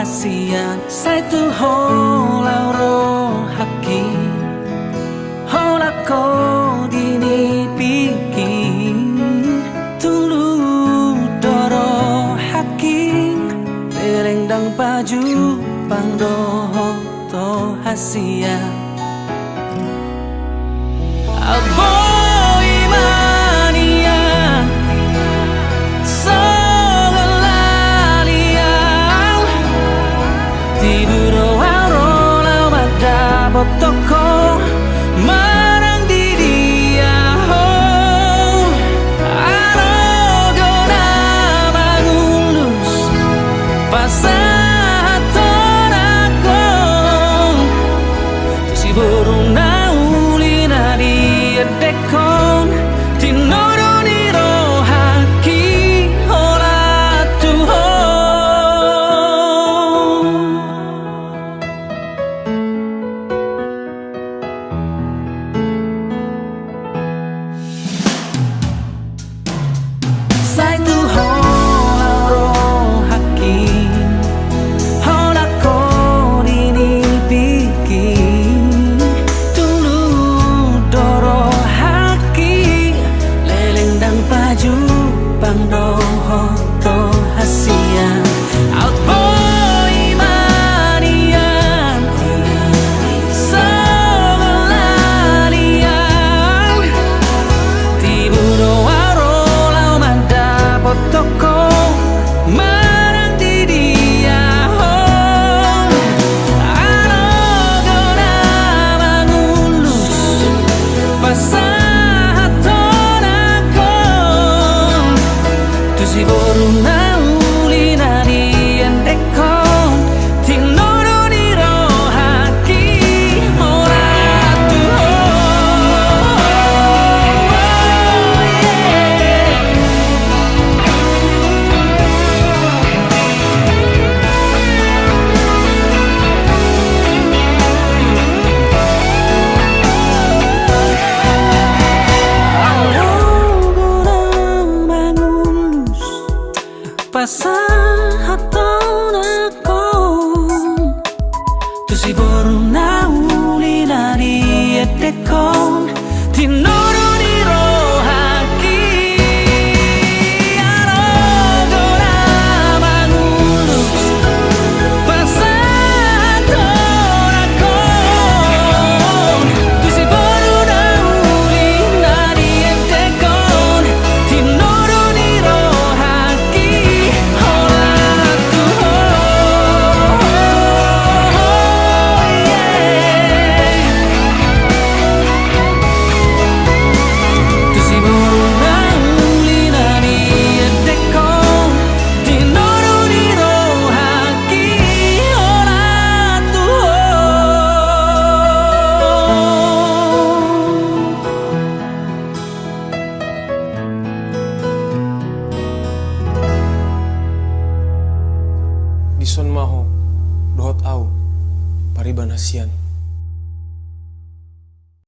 hasian sai tu ho lao ro haki ho la ko dini piki tulu doro haki dereng dang baju pangdo to hasian aboy mania sogalalia tiburo aro la bada botoko marang di dia ho aro gona mangulus pasatorako si burung naulina di dekon tinoro ni rohaki hola tu ho sai tu ho la rohaki hola ko dini piki tulu doro baju pangdoho to hasia outboy mania sogalalia tiburo aro lau manda potoko marang di dia ho aro gona mangulus si burung naulina di dekon tinoro ni rohaki ora tu ho pasahatonako tu si burung naulina di dekon tinoro ni rohaki aro gona mangulus pasahatonako tu si burung naulina di dekon tinoro ni rohaki Dison maho dohot au pariban hasian.